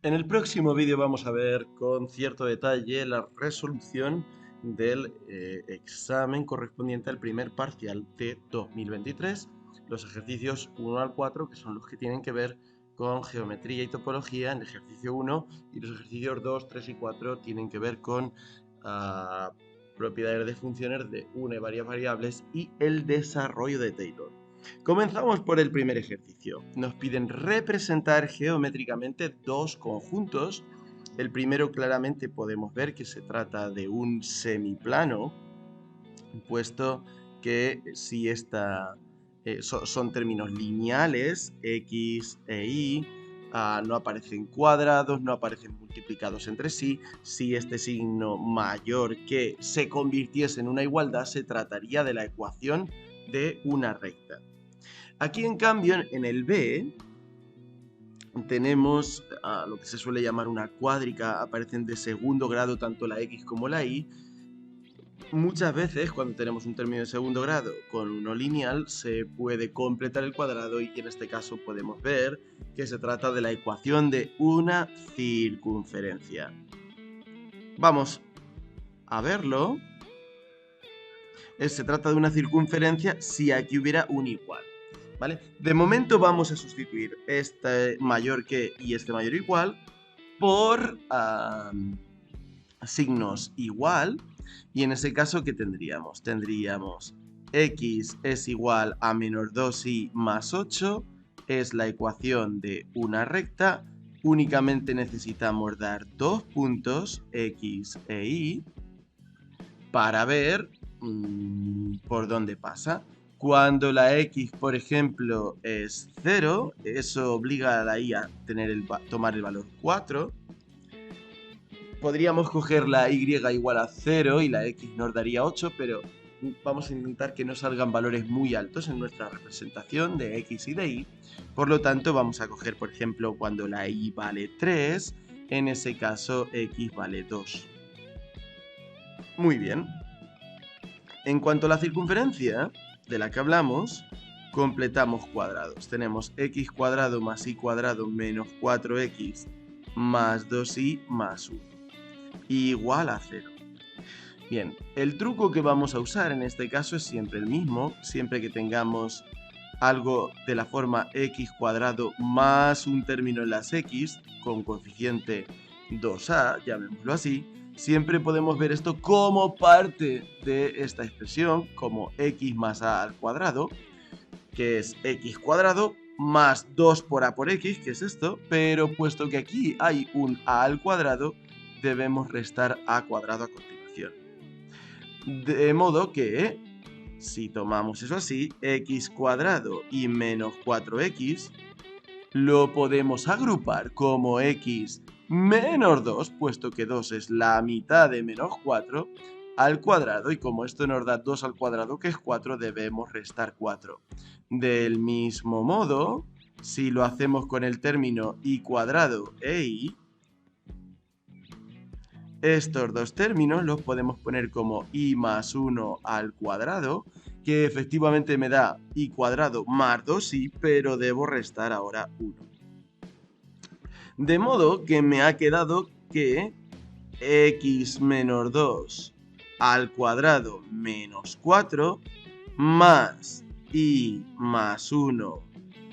En el próximo vídeo vamos a ver con cierto detalle la resolución del examen correspondiente al primer parcial de 2023, los ejercicios 1 al 4, que son los que tienen que ver con geometría y topología en el ejercicio 1, y los ejercicios 2, 3 y 4 tienen que ver con ah, propiedades de funciones de una y varias variables y el desarrollo de Taylor. Comenzamos por el primer ejercicio. Nos piden representar geométricamente dos conjuntos. El primero claramente podemos ver que se trata de un semiplano, puesto que si son términos lineales, x e y, no aparecen cuadrados, no aparecen multiplicados entre sí. Si este signo mayor que se convirtiese en una igualdad, se trataría de la ecuación de una recta. Aquí, en cambio, en el B, tenemos lo que se suele llamar una cuádrica. Aparecen de segundo grado tanto la X como la Y. Muchas veces, cuando tenemos un término de segundo grado con uno lineal, se puede completar el cuadrado, y en este caso podemos ver que se trata de la ecuación de una circunferencia. Vamos a verlo. Se trata de una circunferencia si aquí hubiera un igual, ¿vale? De momento vamos a sustituir este mayor que y este mayor igual por signos igual, y en ese caso, ¿qué tendríamos? Tendríamos x es igual a menos 2y más 8, es la ecuación de una recta. Únicamente necesitamos dar dos puntos, x e y, para ver por dónde pasa. Cuando la x, por ejemplo, es 0, eso obliga a la y a tomar el valor 4. Podríamos coger la y igual a 0 y la x nos daría 8, pero vamos a intentar que no salgan valores muy altos en nuestra representación de x y de y. Por lo tanto, vamos a coger, por ejemplo, cuando la y vale 3, en ese caso x vale 2. Muy bien. En cuanto a la circunferencia de la que hablamos, completamos cuadrados. Tenemos x cuadrado más y cuadrado menos 4x más 2y más 1, igual a 0. Bien, el truco que vamos a usar en este caso es siempre el mismo. Siempre que tengamos algo de la forma x cuadrado más un término en las x con coeficiente 2a, llamémoslo así, siempre podemos ver esto como parte de esta expresión, como x más a al cuadrado, que es x cuadrado más 2 por a por x, que es esto, pero puesto que aquí hay un a al cuadrado, debemos restar a cuadrado a continuación. De modo que, si tomamos eso así, x cuadrado y menos 4x, lo podemos agrupar como x menos 2, puesto que 2 es la mitad de menos 4, al cuadrado, y como esto nos da 2 al cuadrado, que es 4, debemos restar 4. Del mismo modo, si lo hacemos con el término y cuadrado e y, estos dos términos los podemos poner como y más 1 al cuadrado, que efectivamente me da y cuadrado más 2y, pero debo restar ahora 1. De modo que me ha quedado que x menos 2 al cuadrado menos 4 más y más 1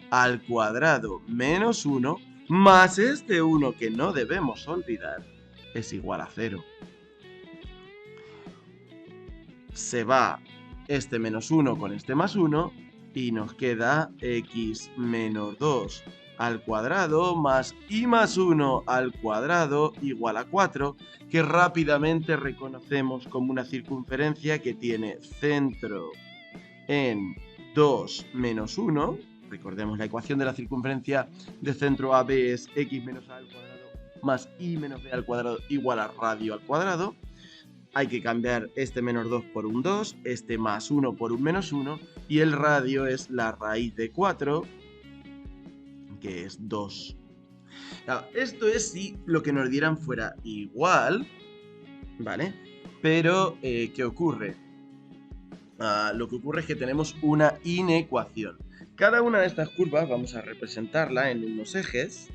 al cuadrado menos 1 más este 1 que no debemos olvidar es igual a 0. Se va este menos 1 con este más 1 y nos queda x menos 2 al cuadrado más y más 1 al cuadrado igual a 4, que rápidamente reconocemos como una circunferencia que tiene centro en 2 menos 1. Recordemos, la ecuación de la circunferencia de centro AB es x menos a al cuadrado más y menos b al cuadrado igual a radio al cuadrado. Hay que cambiar este menos 2 por un 2, este más 1 por un menos 1, y el radio es la raíz de 4, que es 2. Claro, esto es si lo que nos dieran fuera igual, ¿vale? Pero, ¿qué ocurre? Lo que ocurre es que tenemos una inecuación. Cada una de estas curvas vamos a representarla en unos ejes,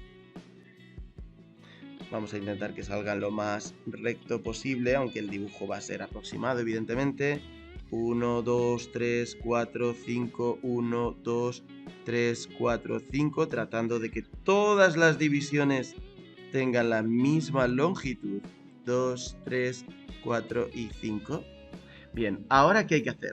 Vamos a intentar que salgan lo más recto posible, aunque el dibujo va a ser aproximado, evidentemente. 1, 2, 3, 4, 5, 1, 2, 3, 4, 5, tratando de que todas las divisiones tengan la misma longitud. 2, 3, 4 y 5. Bien, ¿ahora qué hay que hacer?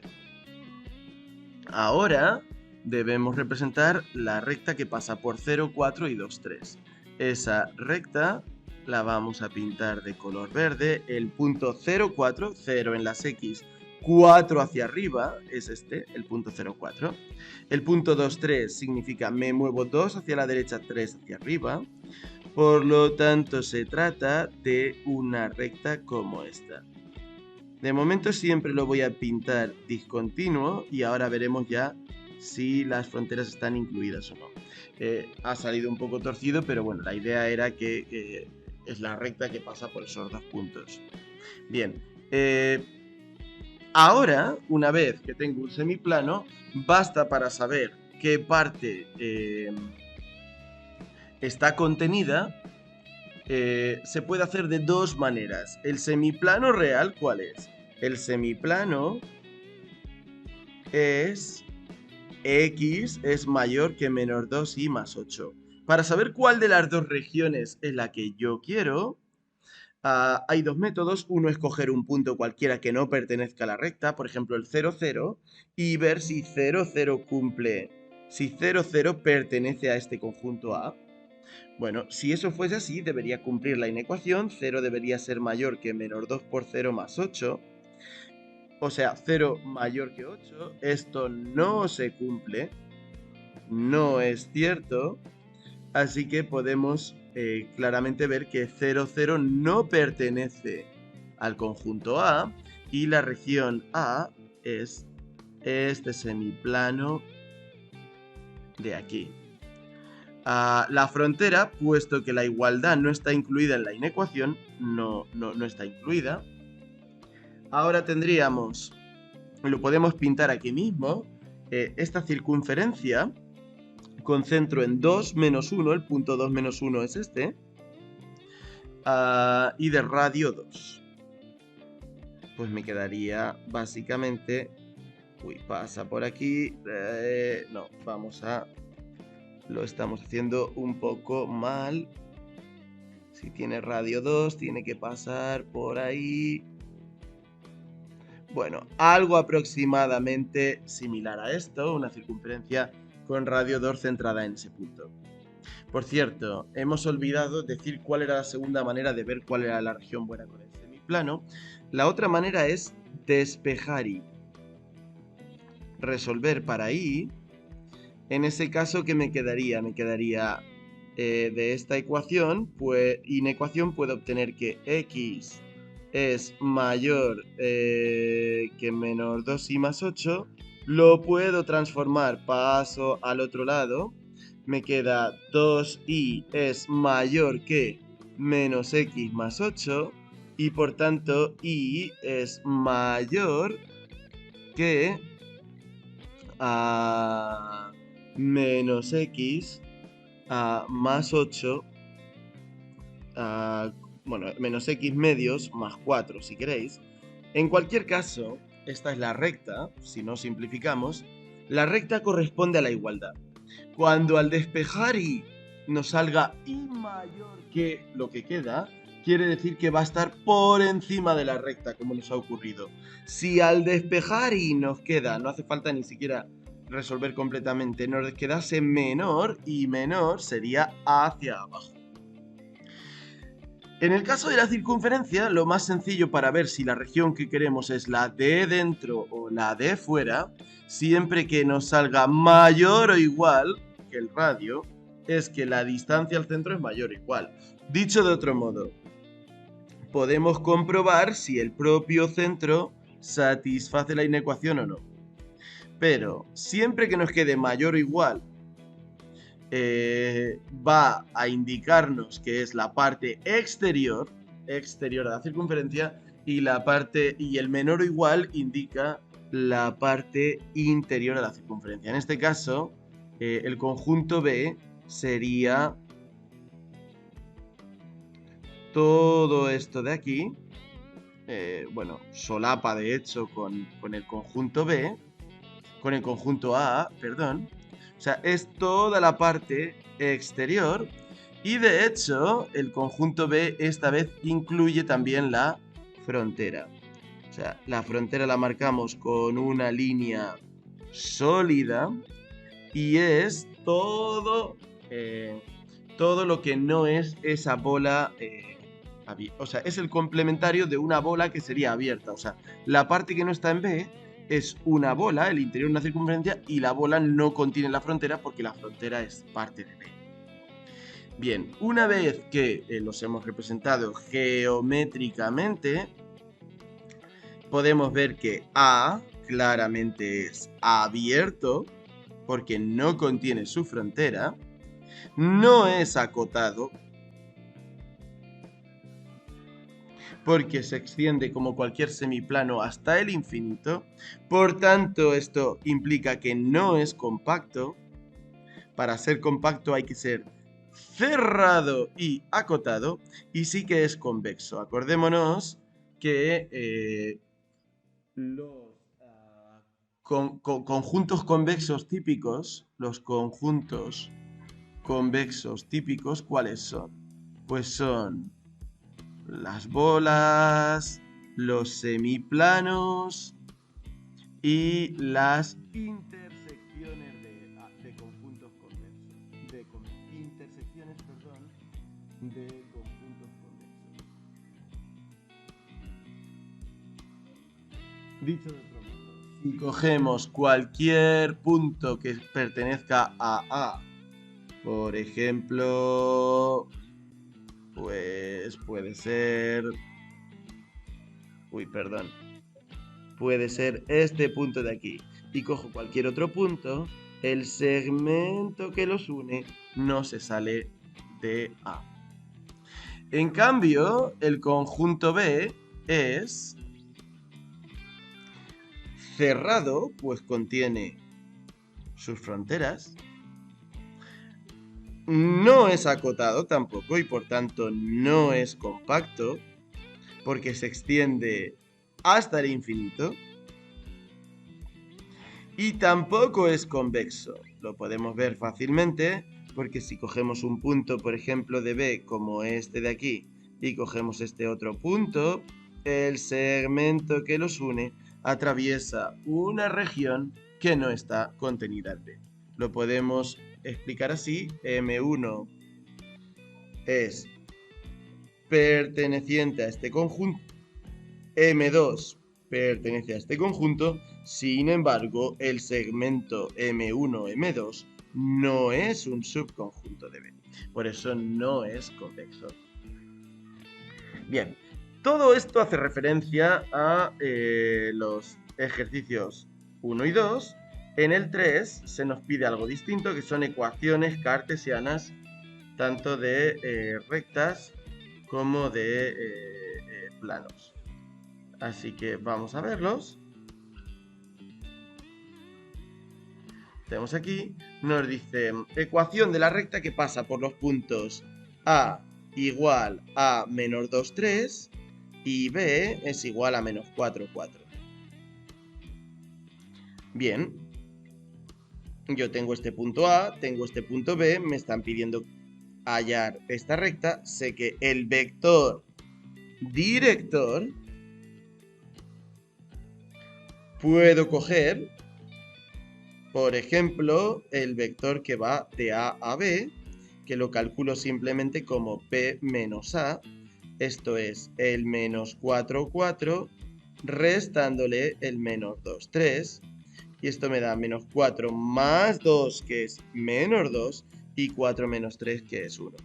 Ahora debemos representar la recta que pasa por 0, 4 y 2, 3. Esa recta la vamos a pintar de color verde. El punto 0, 4, 0 en las X, 4 hacia arriba, es este, el punto 0, 4. El punto 2, 3 significa me muevo 2 hacia la derecha, 3 hacia arriba. Por lo tanto, se trata de una recta como esta. De momento siempre lo voy a pintar discontinuo y ahora veremos ya si las fronteras están incluidas o no. Ha salido un poco torcido, pero bueno, la idea era que es la recta que pasa por esos dos puntos. Bien, ahora, una vez que tengo un semiplano, basta para saber qué parte está contenida. Se puede hacer de dos maneras. El semiplano real, ¿cuál es? El semiplano es X es mayor que menos 2y más 8. Para saber cuál de las dos regiones es la que yo quiero, hay dos métodos. Uno es coger un punto cualquiera que no pertenezca a la recta, por ejemplo el 0, 0, y ver si 0, 0 cumple, si 0, 0 pertenece a este conjunto A. Bueno, si eso fuese así, debería cumplir la inecuación. 0 debería ser mayor que menos 2 por 0 más 8. O sea, 0 mayor que 8. Esto no se cumple. No es cierto. Así que podemos claramente ver que 0, 0 no pertenece al conjunto A. Y la región A es este semiplano de aquí. La frontera, puesto que la igualdad no está incluida en la inecuación, no está incluida. Ahora tendríamos, lo podemos pintar aquí mismo, esta circunferencia con centro en 2 menos 1, el punto 2 menos 1 es este, y de radio 2. Pues me quedaría básicamente, pasa por aquí, no, vamos a... Lo estamos haciendo un poco mal. Si tiene radio 2, tiene que pasar por ahí. Bueno, algo aproximadamente similar a esto, una circunferencia con radio 2 centrada en ese punto. Por cierto, hemos olvidado decir cuál era la segunda manera de ver cuál era la región buena con el semiplano. La otra manera es despejar y resolver para y. En ese caso, ¿qué me quedaría? Me quedaría de esta ecuación, pues inecuación puedo obtener que x es mayor que menos 2y más 8. Lo puedo transformar, paso al otro lado. Me queda 2y es mayor que menos x más 8. Y por tanto, y es mayor que... menos x más 8, bueno, menos x medios más 4 si queréis. En cualquier caso, esta es la recta, si no simplificamos, la recta corresponde a la igualdad. Cuando al despejar y nos salga y mayor que lo que queda, quiere decir que va a estar por encima de la recta, como nos ha ocurrido. Si al despejar y nos queda, no hace falta ni siquiera resolver completamente, nos quedase menor, y menor sería hacia abajo. En el caso de la circunferencia, lo más sencillo para ver si la región que queremos es la de dentro o la de fuera, siempre que nos salga mayor o igual que el radio, es que la distancia al centro es mayor o igual. Dicho de otro modo, podemos comprobar si el propio centro satisface la inecuación o no. Pero siempre que nos quede mayor o igual, va a indicarnos que es la parte exterior de la circunferencia, y el menor o igual indica la parte interior de la circunferencia. En este caso, el conjunto B sería todo esto de aquí, bueno, solapa de hecho con el conjunto B, con el conjunto A, perdón. O sea, es toda la parte exterior y de hecho el conjunto B esta vez incluye también la frontera. O sea, la frontera la marcamos con una línea sólida y es todo lo que no es esa bola, o sea, es el complementario de una bola que sería abierta. O sea, la parte que no está en B es una bola, el interior una circunferencia, y la bola no contiene la frontera porque la frontera es parte de B. Bien, una vez que los hemos representado geométricamente, podemos ver que A claramente es abierto porque no contiene su frontera, no es acotado porque se extiende como cualquier semiplano hasta el infinito, por tanto esto implica que no es compacto. Para ser compacto hay que ser cerrado y acotado, y sí que es convexo. Acordémonos que los conjuntos convexos típicos, los conjuntos convexos típicos, ¿cuáles son? Pues son las bolas, los semiplanos y las intersecciones de conjuntos convexos. Intersecciones, perdón, de conjuntos convexos. Dicho de otro modo, si cogemos cualquier punto que pertenezca a A, por ejemplo, pues puede ser... Uy, perdón. Puede ser este punto de aquí. Y cojo cualquier otro punto, el segmento que los une no se sale de A. En cambio, el conjunto B es cerrado, pues contiene sus fronteras. No es acotado tampoco y por tanto no es compacto, porque se extiende hasta el infinito. Y tampoco es convexo. Lo podemos ver fácilmente porque si cogemos un punto, por ejemplo, de B como este de aquí y cogemos este otro punto, el segmento que los une atraviesa una región que no está contenida en B. Lo podemos explicar así. M1 es perteneciente a este conjunto. M2 pertenece a este conjunto, sin embargo, el segmento M1-M2 no es un subconjunto de B. Por eso no es convexo. Bien, todo esto hace referencia a los ejercicios 1 y 2. En el 3 se nos pide algo distinto, que son ecuaciones cartesianas, tanto de rectas como de planos. Así que vamos a verlos. Tenemos aquí, nos dice ecuación de la recta que pasa por los puntos A igual a menos 2, 3 y B es igual a menos 4, 4. Bien, yo tengo este punto A, tengo este punto B, me están pidiendo hallar esta recta. Sé que el vector director puedo coger, por ejemplo, el vector que va de A a B, que lo calculo simplemente como P menos A. Esto es el menos 4, 4, restándole el menos 2, 3. Y esto me da menos 4 más 2, que es menos 2, y 4 menos 3, que es 1.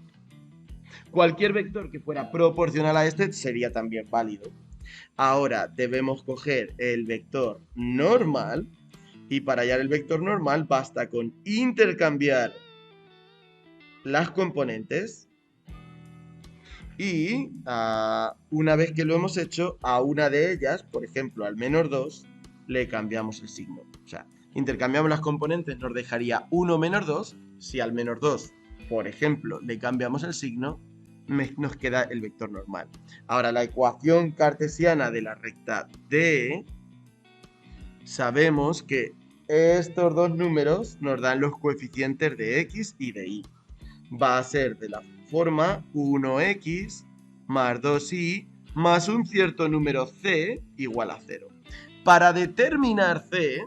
Cualquier vector que fuera proporcional a este sería también válido. Ahora debemos coger el vector normal, y para hallar el vector normal basta con intercambiar las componentes y una vez que lo hemos hecho, a una de ellas, por ejemplo al menos 2, le cambiamos el signo. O sea, intercambiamos las componentes, nos dejaría 1 menos 2. Si al menos 2, por ejemplo, le cambiamos el signo, nos queda el vector normal. Ahora, la ecuación cartesiana de la recta D, sabemos que estos dos números nos dan los coeficientes de x y de y. Va a ser de la forma 1x más 2y más un cierto número c igual a 0. Para determinar c,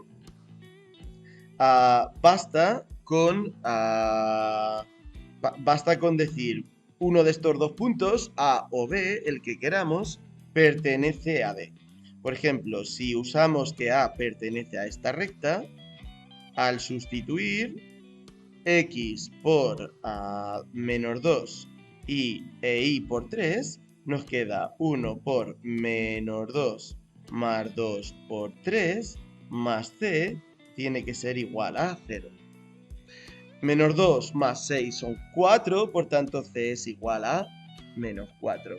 basta con decir uno de estos dos puntos, A o B, el que queramos, pertenece a D. Por ejemplo, si usamos que A pertenece a esta recta, al sustituir x por menos 2 e y por 3, nos queda 1 por menos 2 más 2 por 3 más c tiene que ser igual a 0. Menos 2 más 6 son 4, por tanto c es igual a menos 4.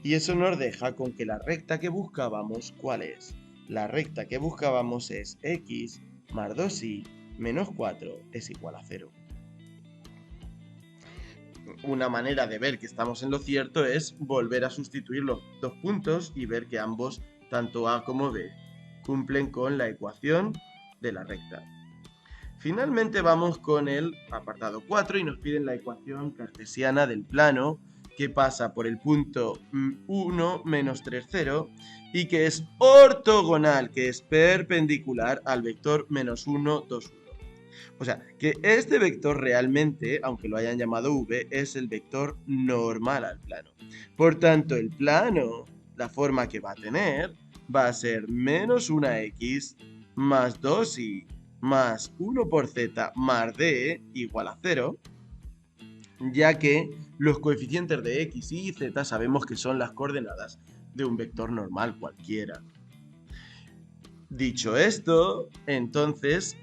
Y eso nos deja con que la recta que buscábamos, ¿cuál es? La recta que buscábamos es x más 2y menos 4 es igual a 0. Una manera de ver que estamos en lo cierto es volver a sustituir los dos puntos y ver que ambos, tanto A como B, cumplen con la ecuación de la recta. Finalmente vamos con el apartado 4 y nos piden la ecuación cartesiana del plano que pasa por el punto 1, menos 3, 0 y que es ortogonal, que es perpendicular al vector menos 1, 2, 1. O sea, que este vector realmente, aunque lo hayan llamado v, es el vector normal al plano. Por tanto, el plano, la forma que va a tener, va a ser menos 1x más 2y más 1 por z más d igual a 0, ya que los coeficientes de x y z sabemos que son las coordenadas de un vector normal cualquiera. Dicho esto, entonces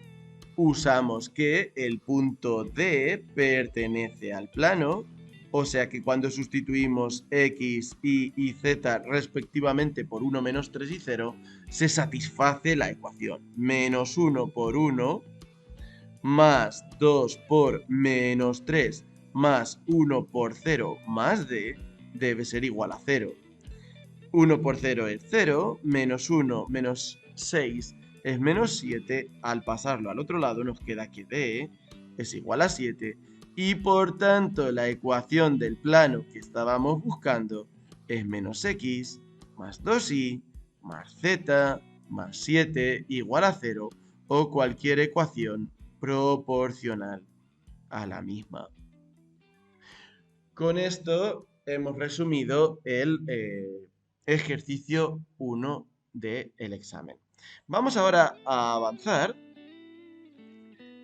usamos que el punto D pertenece al plano, o sea que cuando sustituimos x, y z respectivamente por 1, menos 3 y 0, se satisface la ecuación. Menos 1 por 1 más 2 por menos 3 más 1 por 0 más d debe ser igual a 0. 1 por 0 es 0, menos 1 menos 6 es menos 7, al pasarlo al otro lado nos queda que d es igual a 7 y por tanto la ecuación del plano que estábamos buscando es menos x más 2y más z más 7 igual a 0 o cualquier ecuación proporcional a la misma. Con esto hemos resumido el ejercicio 1 del examen. Vamos ahora a avanzar.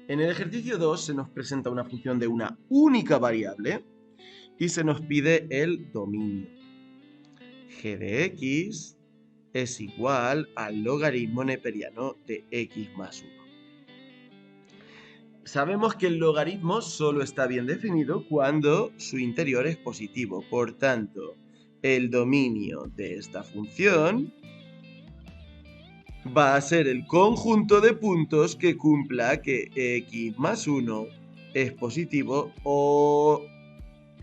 En el ejercicio 2 se nos presenta una función de una única variable y se nos pide el dominio. G de x es igual al logaritmo neperiano de x más 1. Sabemos que el logaritmo solo está bien definido cuando su interior es positivo. Por tanto, el dominio de esta función va a ser el conjunto de puntos que cumpla que x más 1 es positivo o,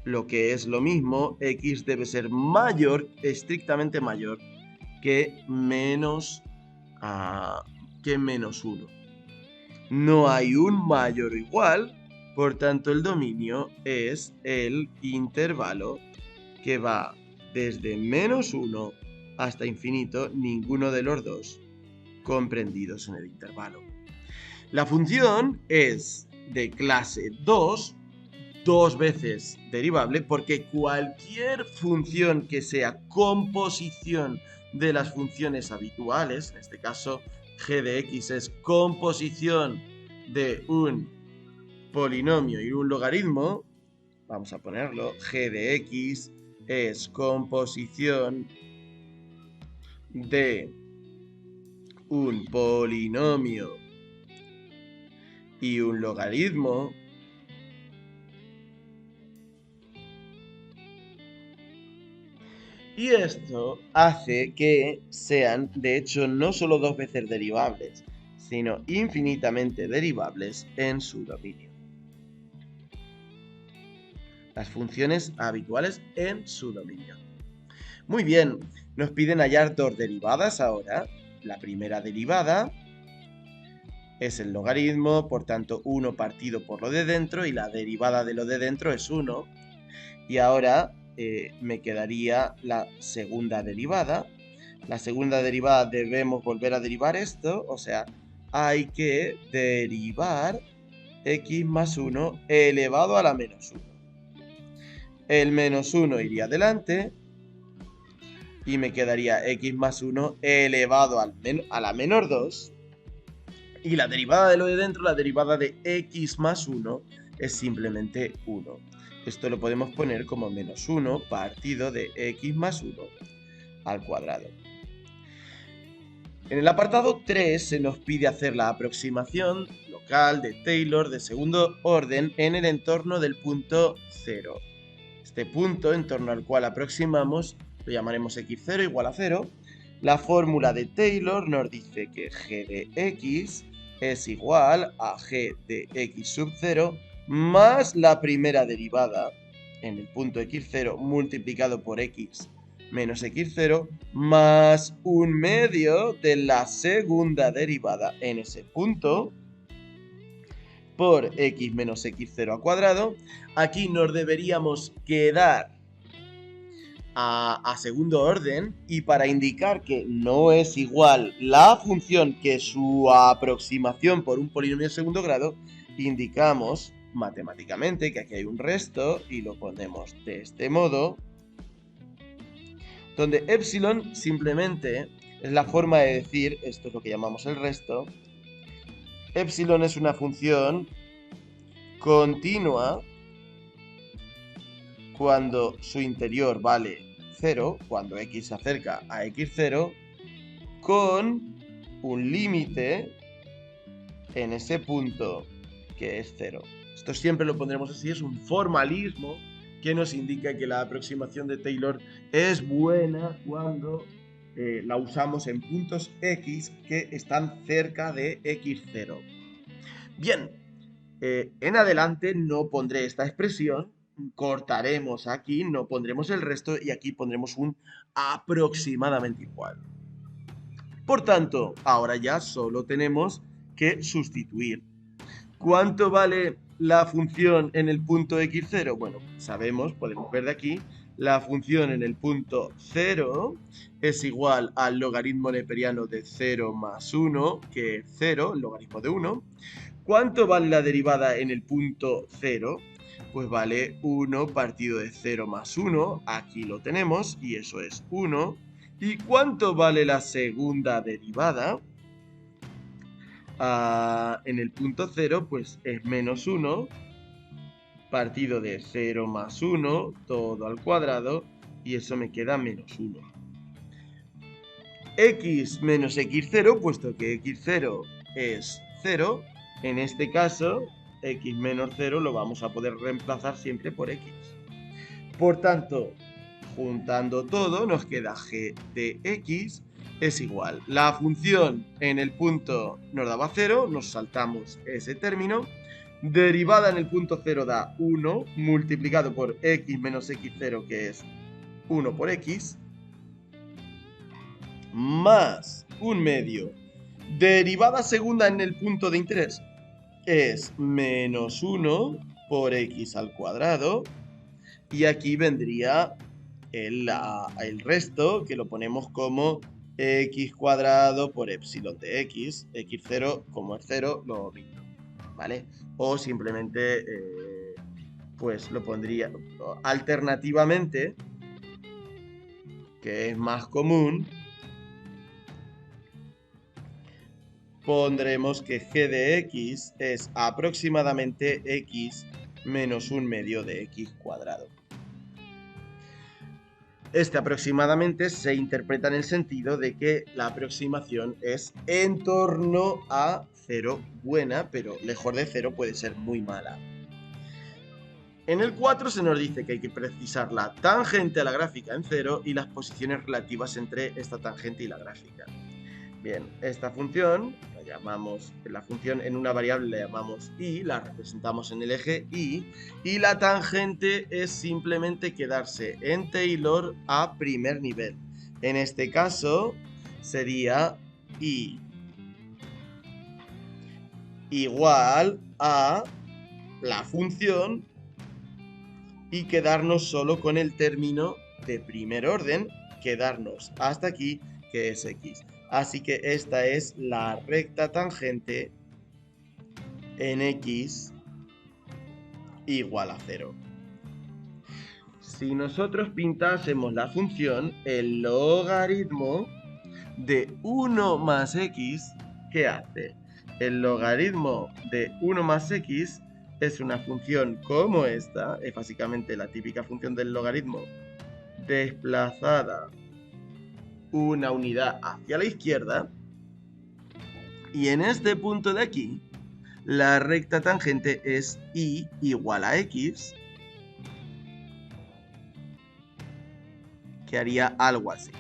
lo que es lo mismo, x debe ser mayor, estrictamente mayor, que menos 1. No hay un mayor o igual, por tanto el dominio es el intervalo que va desde menos 1 hasta infinito, ninguno de los dos comprendidos en el intervalo. La función es de clase 2, dos veces derivable, porque cualquier función que sea composición de las funciones habituales, en este caso g de x es composición de un polinomio y un logaritmo, vamos a ponerlo, g de x es composición de un polinomio y un logaritmo, y esto hace que sean, de hecho, no solo dos veces derivables, sino infinitamente derivables en su dominio. las funciones habituales en su dominio. Muy bien, nos piden hallar dos derivadas ahora. La primera derivada es el logaritmo, por tanto 1 partido por lo de dentro, y la derivada de lo de dentro es 1. Y ahora me quedaría la segunda derivada. La segunda derivada debemos volver a derivar esto, o sea, hay que derivar x más 1 elevado a la menos 1. El menos 1 iría adelante y me quedaría x más 1 elevado a la menor 2. Y la derivada de lo de dentro, la derivada de x más 1, es simplemente 1. Esto lo podemos poner como menos 1 partido de x más 1 al cuadrado. En el apartado 3 se nos pide hacer la aproximación local de Taylor de segundo orden en el entorno del punto 0. Este punto en torno al cual aproximamos lo llamaremos x0 igual a 0. La fórmula de Taylor nos dice que g de x es igual a g de x sub 0 más la primera derivada en el punto x0 multiplicado por x menos x0 más un medio de la segunda derivada en ese punto por x menos x0 al cuadrado. Aquí nos deberíamos quedar a segundo orden, y para indicar que no es igual la función que su aproximación por un polinomio de segundo grado, indicamos matemáticamente que aquí hay un resto y lo ponemos de este modo, donde epsilon simplemente es la forma de decir, esto es lo que llamamos el resto. Epsilon es una función continua cuando su interior vale 0, cuando x se acerca a x0, con un límite en ese punto que es 0. Esto siempre lo pondremos así, es un formalismo que nos indica que la aproximación de Taylor es buena cuando la usamos en puntos x que están cerca de x0. Bien, en adelante no pondré esta expresión, cortaremos aquí, no pondremos el resto y aquí pondremos un aproximadamente igual. Por tanto, ahora ya solo tenemos que sustituir. ¿Cuánto vale la función en el punto x0? Bueno, sabemos, podemos ver de aquí, la función en el punto 0 es igual al logaritmo neperiano de 0 más 1, que es 0, el logaritmo de 1. ¿Cuánto vale la derivada en el punto 0? Pues vale 1 partido de 0 más 1, aquí lo tenemos, y eso es 1. ¿Y cuánto vale la segunda derivada? En el punto 0, pues es menos 1, partido de 0 más 1, todo al cuadrado, y eso me queda menos 1. X menos x0, puesto que x0 es 0, en este caso, x menos 0 lo vamos a poder reemplazar siempre por x. Por tanto, juntando todo, nos queda g de x es igual. La función en el punto nos daba 0, nos saltamos ese término. Derivada en el punto 0 da 1, multiplicado por x menos x0, que es 1 por x, más un medio. Derivada segunda en el punto de interés es menos 1 por x al cuadrado. Y aquí vendría el resto, que lo ponemos como x cuadrado por epsilon de x. x0, como es 0, lo mismo, ¿vale? O simplemente, pues lo pondría alternativamente, que es más común, pondremos que g de x es aproximadamente x menos un medio de x cuadrado. Este aproximadamente se interpreta en el sentido de que la aproximación es en torno a 0 buena, pero lejos de 0 puede ser muy mala. En el 4 se nos dice que hay que precisar la tangente a la gráfica en 0 y las posiciones relativas entre esta tangente y la gráfica. Bien, esta función, llamamos la función en una variable, la llamamos y, la representamos en el eje y la tangente es simplemente quedarse en Taylor a primer nivel. En este caso sería y igual a la función y quedarnos solo con el término de primer orden, quedarnos hasta aquí, que es x. Así que esta es la recta tangente en x igual a 0. Si nosotros pintásemos la función, el logaritmo de 1 más x, ¿qué hace? El logaritmo de 1 más x es una función como esta, es básicamente la típica función del logaritmo desplazada una unidad hacia la izquierda, y en este punto de aquí la recta tangente es y igual a x, que haría algo así.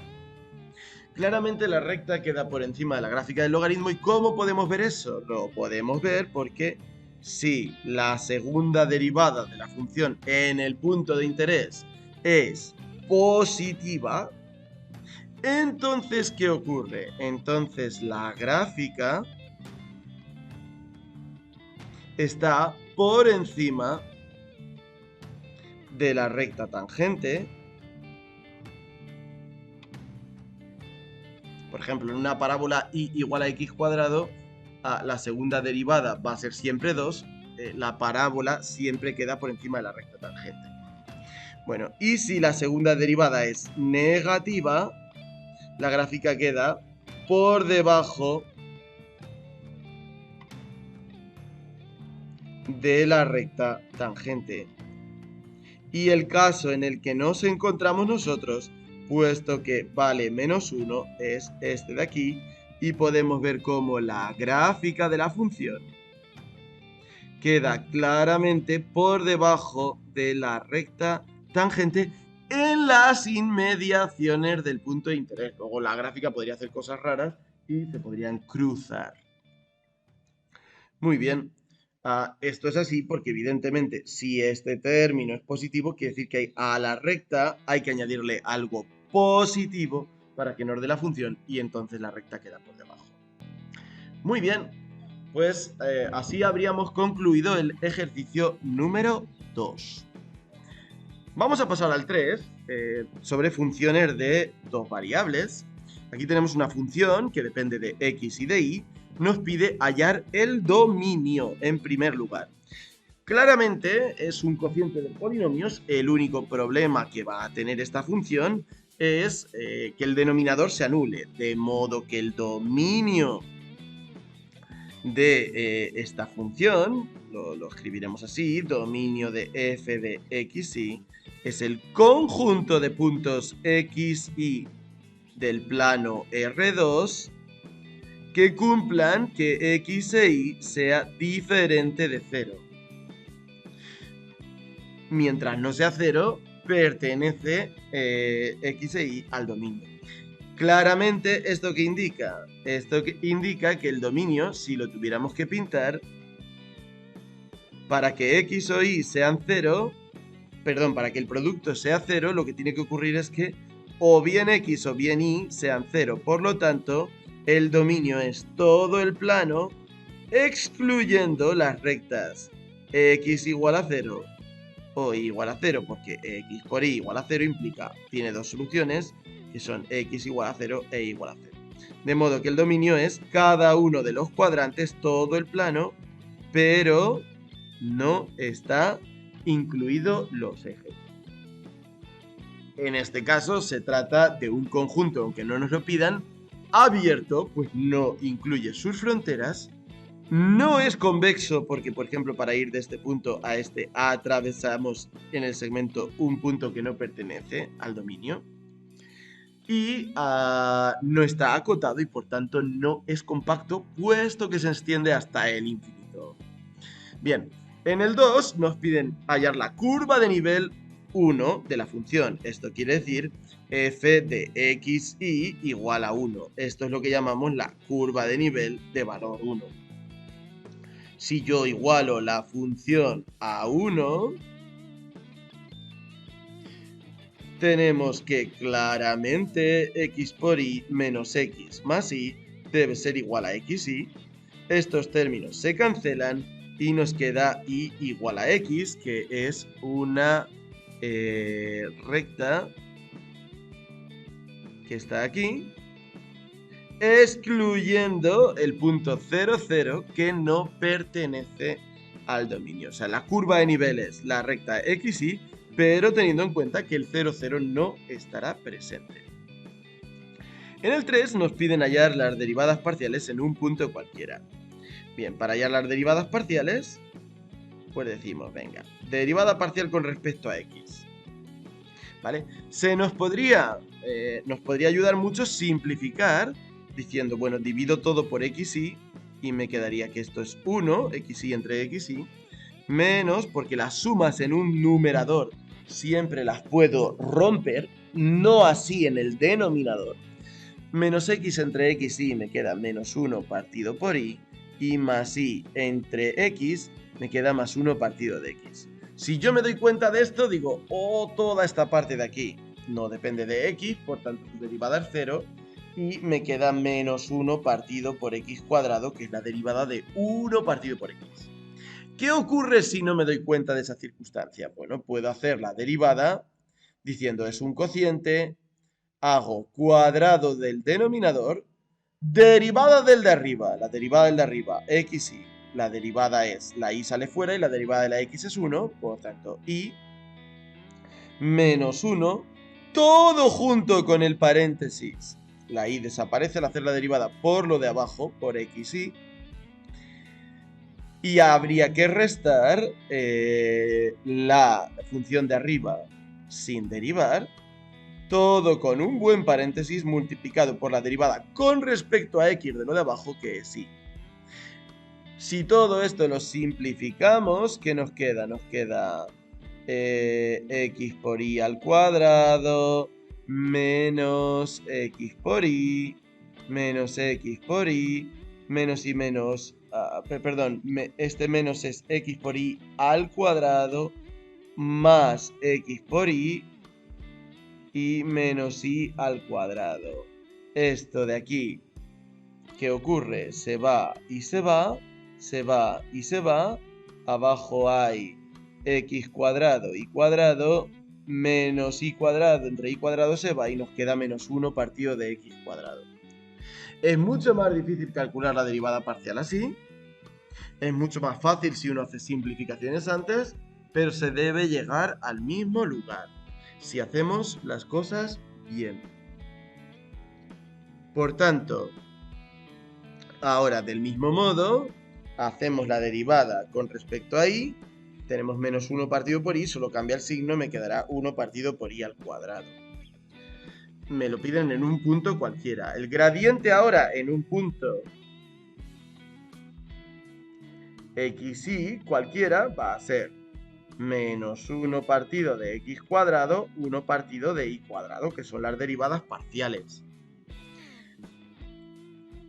Claramente la recta queda por encima de la gráfica del logaritmo. ¿Y cómo podemos ver eso? Lo podemos ver porque si la segunda derivada de la función en el punto de interés es positiva, entonces, ¿qué ocurre? Entonces la gráfica está por encima de la recta tangente. Por ejemplo, en una parábola y igual a x cuadrado, la segunda derivada va a ser siempre 2, la parábola siempre queda por encima de la recta tangente. Bueno, y si la segunda derivada es negativa, la gráfica queda por debajo de la recta tangente. Y el caso en el que nos encontramos nosotros, puesto que vale menos 1, es este de aquí, y podemos ver cómo la gráfica de la función queda claramente por debajo de la recta tangente en las inmediaciones del punto de interés. Luego la gráfica podría hacer cosas raras y se podrían cruzar. Muy bien. Esto es así porque evidentemente si este término es positivo, quiere decir que a la recta hay que añadirle algo positivo para que nos dé la función y entonces la recta queda por debajo. Muy bien, pues así habríamos concluido el ejercicio número 2. Vamos a pasar al 3, sobre funciones de dos variables. Aquí tenemos una función que depende de x y de y. Nos pide hallar el dominio en primer lugar. Claramente es un cociente de polinomios. El único problema que va a tener esta función es que el denominador se anule, de modo que el dominio de esta función, lo escribiremos así, dominio de f de x, y es el conjunto de puntos x, y del plano R2 que cumplan que x e y sea diferente de 0. Mientras no sea 0, pertenece x e y al dominio. Claramente, ¿esto qué indica? Esto indica que el dominio, si lo tuviéramos que pintar, para que x o y sean 0, para que el producto sea 0, lo que tiene que ocurrir es que o bien x o bien y sean 0. Por lo tanto, el dominio es todo el plano, excluyendo las rectas x igual a 0 o y igual a 0, porque x por y igual a 0 implica, tiene dos soluciones, que son x igual a 0 e igual a 0. De modo que el dominio es cada uno de los cuadrantes, todo el plano, pero no está incluido los ejes. En este caso se trata de un conjunto, aunque no nos lo pidan, abierto, pues no incluye sus fronteras. No es convexo porque, por ejemplo, para ir de este punto a este atravesamos en el segmento un punto que no pertenece al dominio. Y no está acotado y por tanto no es compacto, puesto que se extiende hasta el infinito. Bien, en el 2 nos piden hallar la curva de nivel 1 de la función. Esto quiere decir f de xy igual a 1. Esto es lo que llamamos la curva de nivel de valor 1. Si yo igualo la función a 1, tenemos que claramente x por y menos x más y debe ser igual a xy. Estos términos se cancelan y nos queda y igual a x, que es una recta que está aquí, excluyendo el punto 0, 0, que no pertenece al dominio. O sea, la curva de niveles, la recta xy, pero teniendo en cuenta que el 0, 0 no estará presente. En el 3 nos piden hallar las derivadas parciales en un punto cualquiera. Bien, para hallar las derivadas parciales, pues decimos, venga, derivada parcial con respecto a x. ¿Vale? Nos podría ayudar mucho simplificar diciendo, bueno, divido todo por xy y me quedaría que esto es 1, xy entre xy, menos, porque las sumas en un numerador siempre las puedo romper, no así en el denominador. Menos x entre xy me queda menos 1 partido por y más y entre x me queda más 1 partido de x. Si yo me doy cuenta de esto, digo, toda esta parte de aquí no depende de x, por tanto su derivada es 0, y me queda menos 1 partido por x cuadrado, que es la derivada de 1 partido por x. ¿Qué ocurre si no me doy cuenta de esa circunstancia? Bueno, puedo hacer la derivada diciendo es un cociente, hago cuadrado del denominador, derivada del de arriba, la derivada del de arriba, xy. La derivada es, la y sale fuera y la derivada de la x es 1, por tanto, y menos 1, todo junto con el paréntesis. La y desaparece al hacer la derivada por lo de abajo, por xy. Y habría que restar la función de arriba sin derivar, todo con un buen paréntesis multiplicado por la derivada con respecto a x de lo de abajo, que es y. Si todo esto lo simplificamos, ¿qué nos queda? Nos queda x por y al cuadrado menos x por y menos x por y menos y menos, perdón, este menos es x por y al cuadrado más x por y menos y al cuadrado. Esto de aquí, ¿qué ocurre? Se va y se va, se va y se va. Abajo hay x cuadrado y cuadrado menos y cuadrado, entre y cuadrado se va y nos queda menos 1 partido de x cuadrado. Es mucho más difícil calcular la derivada parcial así. Es mucho más fácil si uno hace simplificaciones antes, pero se debe llegar al mismo lugar si hacemos las cosas bien. Por tanto, ahora del mismo modo, hacemos la derivada con respecto a y, tenemos menos 1 partido por y, solo cambia el signo, me quedará 1 partido por y al cuadrado. Me lo piden en un punto cualquiera. El gradiente ahora en un punto xy cualquiera va a ser menos 1 partido de x cuadrado, 1 partido de y cuadrado, que son las derivadas parciales.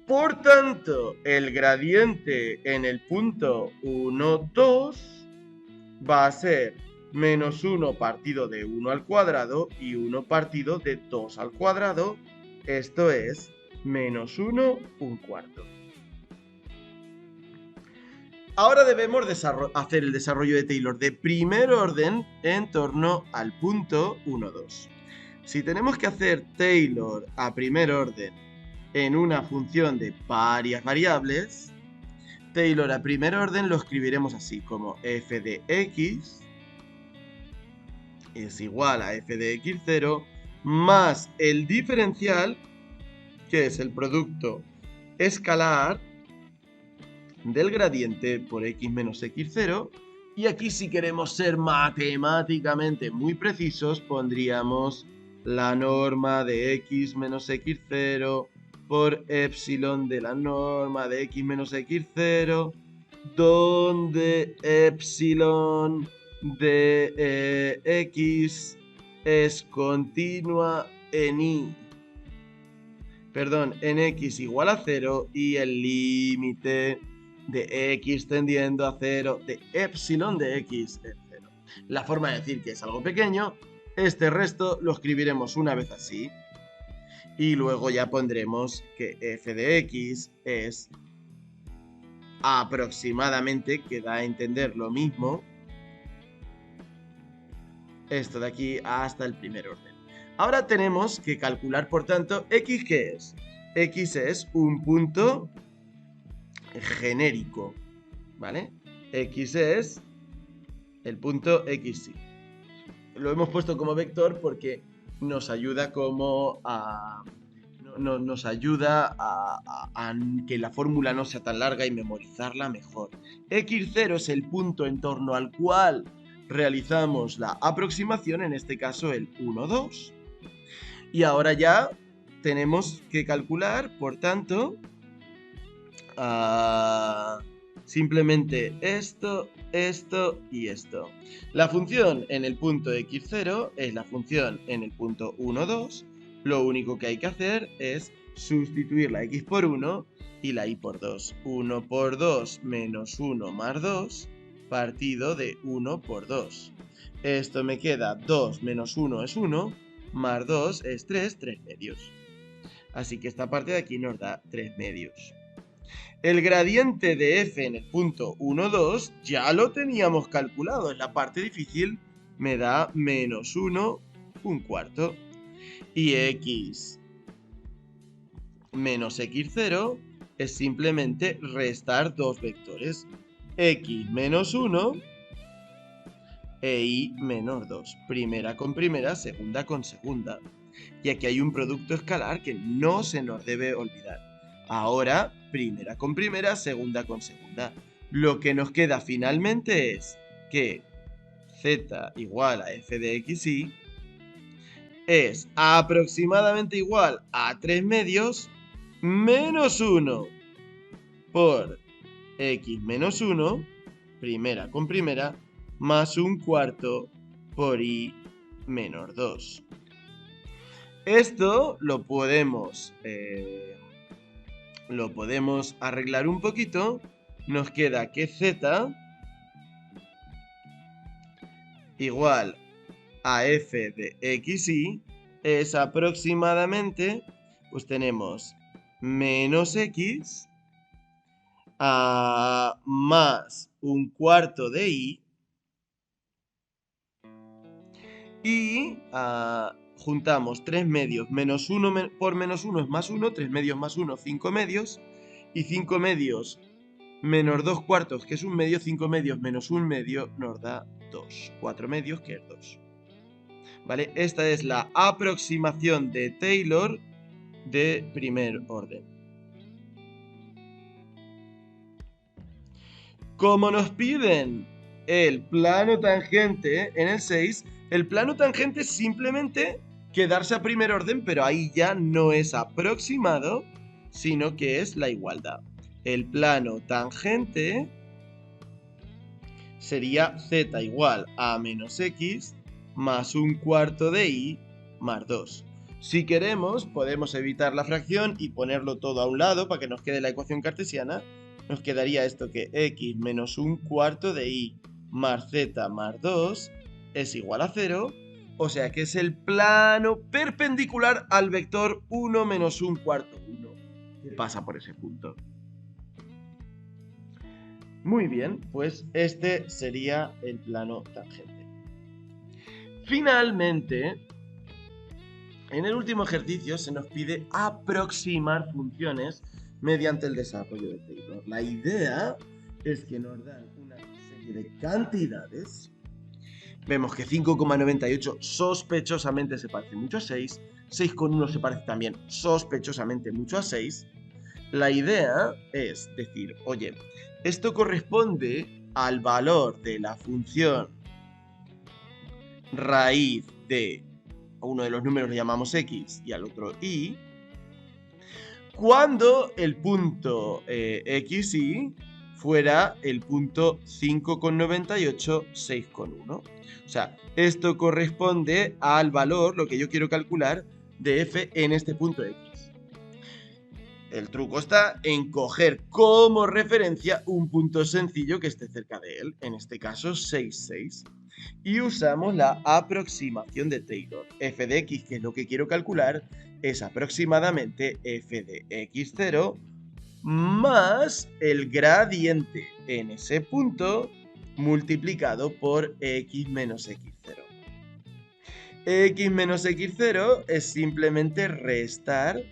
Por tanto, el gradiente en el punto 1, 2 va a ser menos 1 partido de 1 al cuadrado y 1 partido de 2 al cuadrado. Esto es menos 1, un cuarto. Ahora debemos hacer el desarrollo de Taylor de primer orden en torno al punto 1, 2. Si tenemos que hacer Taylor a primer orden en una función de varias variables, Taylor a primer orden lo escribiremos así, como f de x es igual a f de x0 más el diferencial, que es el producto escalar del gradiente por x menos x0. Y aquí, si queremos ser matemáticamente muy precisos, pondríamos la norma de x menos x0 por epsilon de la norma de x menos x0, donde epsilon de x es continua en y, perdón, en x igual a 0 y el límite de x tendiendo a 0 de epsilon de x es 0. La forma de decir que es algo pequeño, este resto lo escribiremos una vez así y luego ya pondremos que f de x es aproximadamente, que da a entender lo mismo, esto de aquí hasta el primer orden. Ahora tenemos que calcular, por tanto, x, ¿qué es? X es un punto genérico, ¿vale? X es el punto XY. Lo hemos puesto como vector porque nos ayuda como a... nos ayuda a que la fórmula no sea tan larga y memorizarla mejor. X0 es el punto en torno al cual realizamos la aproximación, en este caso el 1, 2. Y ahora ya tenemos que calcular, por tanto, simplemente esto, esto y esto. La función en el punto x0 es la función en el punto 1, 2. Lo único que hay que hacer es sustituir la x por 1 y la y por 2. 1 por 2 menos 1 más 2 partido de 1 por 2. Esto me queda 2 menos 1 es 1, más 2 es 3, 3 medios. Así que esta parte de aquí nos da 3 medios. El gradiente de f en el punto 1, 2 ya lo teníamos calculado. En la parte difícil me da menos 1, un cuarto. Y x menos x0 es simplemente restar dos vectores. X menos 1 e y menos 2. Primera con primera, segunda con segunda. Y aquí hay un producto escalar que no se nos debe olvidar. Ahora, primera con primera, segunda con segunda. Lo que nos queda finalmente es que z igual a f de xy es aproximadamente igual a 3 medios menos 1 por x menos 1, primera con primera, más un cuarto por y menos 2. Esto lo podemos arreglar un poquito. Nos queda que z igual a f de xy es aproximadamente, pues tenemos menos x más un cuarto de y juntamos 3 medios menos 1 por menos 1 es más 1, 3 medios más 1, 5 medios, y 5 medios menos 2 cuartos, que es un medio, 5 medios menos un medio nos da 2, 4 medios, que es 2. ¿Vale? Esta es la aproximación de Taylor de primer orden. Como nos piden el plano tangente en el 6, el plano tangente es simplemente quedarse a primer orden, pero ahí ya no es aproximado, sino que es la igualdad. El plano tangente sería z igual a menos x más un cuarto de y más 2. Si queremos, podemos evitar la fracción y ponerlo todo a un lado para que nos quede la ecuación cartesiana. Nos quedaría esto que x menos un cuarto de y más z más 2 es igual a 0. O sea que es el plano perpendicular al vector 1 menos un cuarto 1 que pasa por ese punto. Muy bien, pues este sería el plano tangente. Finalmente, en el último ejercicio se nos pide aproximar funciones mediante el desarrollo de Taylor. La idea es que nos dan una serie de cantidades. Vemos que 5,98 sospechosamente se parece mucho a 6. 6,1 se parece también sospechosamente mucho a 6. La idea es decir, oye, esto corresponde al valor de la función raíz de uno de los números le llamamos x y al otro y, cuando el punto xy fuera el punto 5,98, 6,1. O sea, esto corresponde al valor, lo que yo quiero calcular, de f en este punto x. El truco está en coger como referencia un punto sencillo que esté cerca de él, en este caso 6,6. Y usamos la aproximación de Taylor. F de x, que es lo que quiero calcular, es aproximadamente f de x0 más el gradiente en ese punto multiplicado por x menos x0. X menos x0 es simplemente restar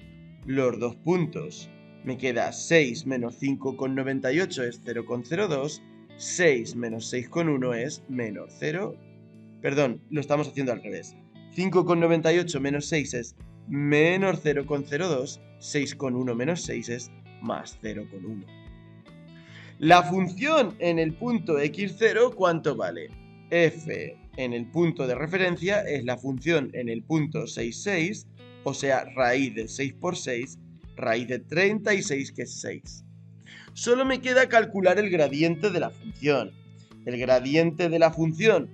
los dos puntos. Me queda 6 menos 5,98 es 0,02. 6 menos 6,1 es menos 0. Perdón, lo estamos haciendo al revés. 5,98 menos 6 es menos 0,02. 6,1 menos 6 es más 0,1. La función en el punto x0, ¿cuánto vale? F en el punto de referencia es la función en el punto 6,6, o sea, raíz de 6 por 6, raíz de 36, que es 6. Solo me queda calcular el gradiente de la función. El gradiente de la función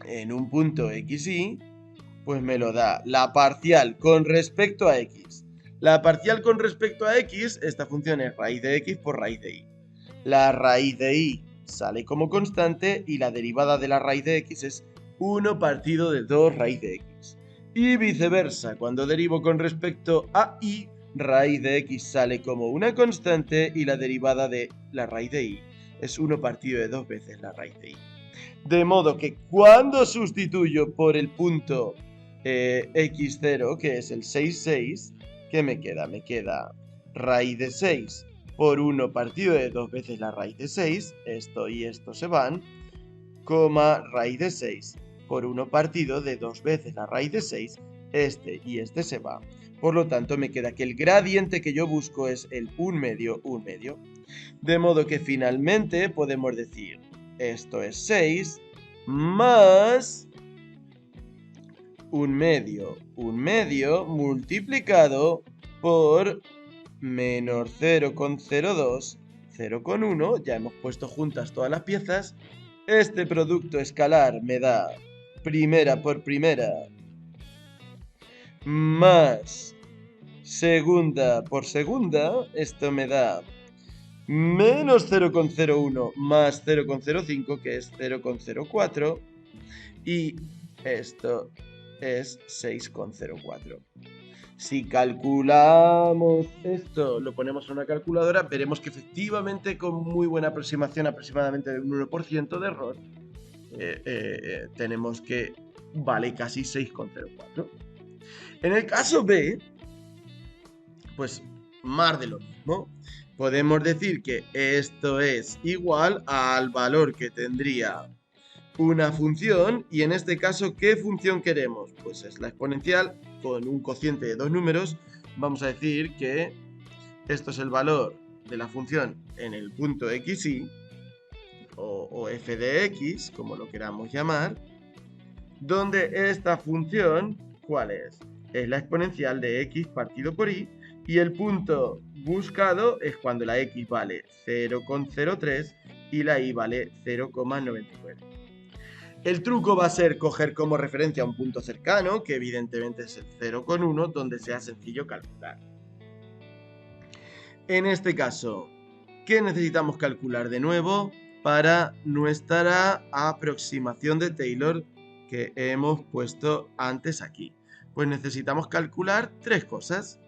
en un punto xy, pues me lo da la parcial con respecto a x. La parcial con respecto a x, esta función es raíz de x por raíz de y. La raíz de y sale como constante y la derivada de la raíz de x es 1 partido de 2 raíz de x. Y viceversa, cuando derivo con respecto a y, raíz de x sale como una constante y la derivada de la raíz de y es 1 partido de 2 veces la raíz de y. De modo que cuando sustituyo por el punto x0, que es el 6,6, ¿qué me queda? Me queda raíz de 6 por 1 partido de 2 veces la raíz de 6, esto y esto se van, coma raíz de 6 por 1 partido de 2 veces la raíz de 6, este y este se va. Por lo tanto, me queda que el gradiente que yo busco es el 1 medio, 1 medio. De modo que finalmente podemos decir, esto es 6 más 1 medio multiplicado por menos 0,02, 0,1, ya hemos puesto juntas todas las piezas. Este producto escalar me da primera por primera más segunda por segunda, esto me da menos 0,01 más 0,05, que es 0,04, y esto es 6,04. Si calculamos esto, lo ponemos en una calculadora, veremos que efectivamente con muy buena aproximación, aproximadamente de un 1% de error, tenemos que vale casi 6,04. En el caso B, pues más de lo mismo. Podemos decir que esto es igual al valor que tendría una función, y en este caso, ¿qué función queremos? Pues es la exponencial con un cociente de dos números. Vamos a decir que esto es el valor de la función en el punto xy, o f de x, como lo queramos llamar, donde esta función, ¿cuál es? Es la exponencial de x partido por y, y el punto buscado es cuando la x vale 0,03 y la y vale 0,99. El truco va a ser coger como referencia un punto cercano, que evidentemente es el 0,1, donde sea sencillo calcular. En este caso, ¿qué necesitamos calcular de nuevo para nuestra aproximación de Taylor que hemos puesto antes aquí? Pues necesitamos calcular tres cosas.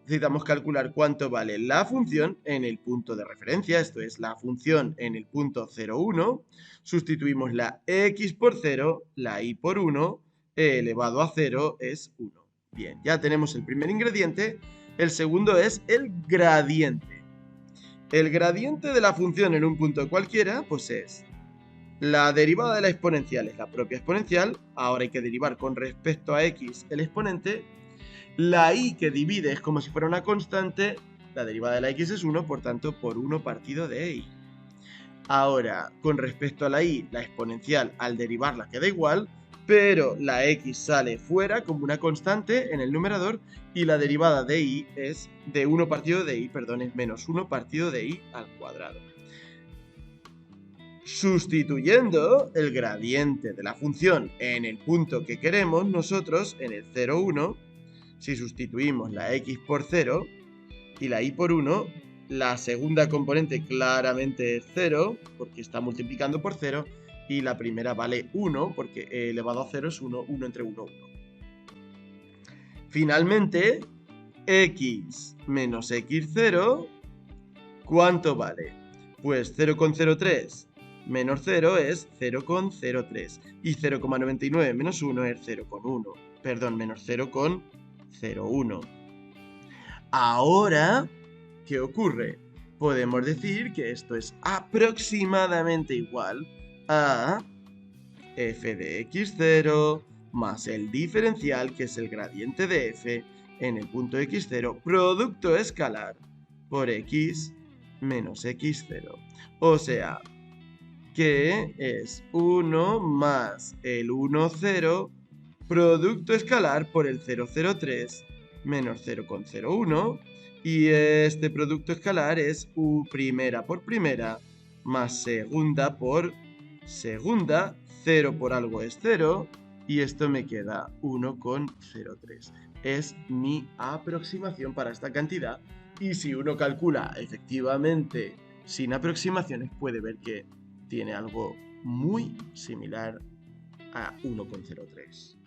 Necesitamos calcular cuánto vale la función en el punto de referencia, esto es la función en el punto 0,1. Sustituimos la x por 0, la y por 1, e elevado a 0 es 1. Bien, ya tenemos el primer ingrediente. El segundo es el gradiente. El gradiente de la función en un punto cualquiera, pues es la derivada de la exponencial, es la propia exponencial. Ahora hay que derivar con respecto a x el exponente. La y que divide es como si fuera una constante, la derivada de la x es 1, por tanto, por 1 partido de y. Ahora, con respecto a la y, la exponencial al derivarla queda igual, pero la x sale fuera como una constante en el numerador y la derivada de y es de 1 partido de y, perdón, es menos 1 partido de y al cuadrado. Sustituyendo el gradiente de la función en el punto que queremos nosotros, en el 0, 1, si sustituimos la x por 0 y la y por 1, la segunda componente claramente es 0, porque está multiplicando por 0, y la primera vale 1, porque e elevado a 0 es 1, 1 entre 1, 1. Finalmente, x menos x0, ¿cuánto vale? Pues 0,03 menos 0 es 0,03 y 0,99 menos 1 es 0,1. Perdón, menos 0,01. Ahora, ¿qué ocurre? Podemos decir que esto es aproximadamente igual a f de x0 más el diferencial, que es el gradiente de f, en el punto x0, producto escalar por x menos x0. O sea, que es 1 más el 1, 0, producto escalar por el 0,03 menos 0,01, y este producto escalar es u primera por primera más segunda por segunda, 0 por algo es 0, y esto me queda 1,03. Es mi aproximación para esta cantidad, y si uno calcula efectivamente sin aproximaciones, puede ver que tiene algo muy similar a 1,03.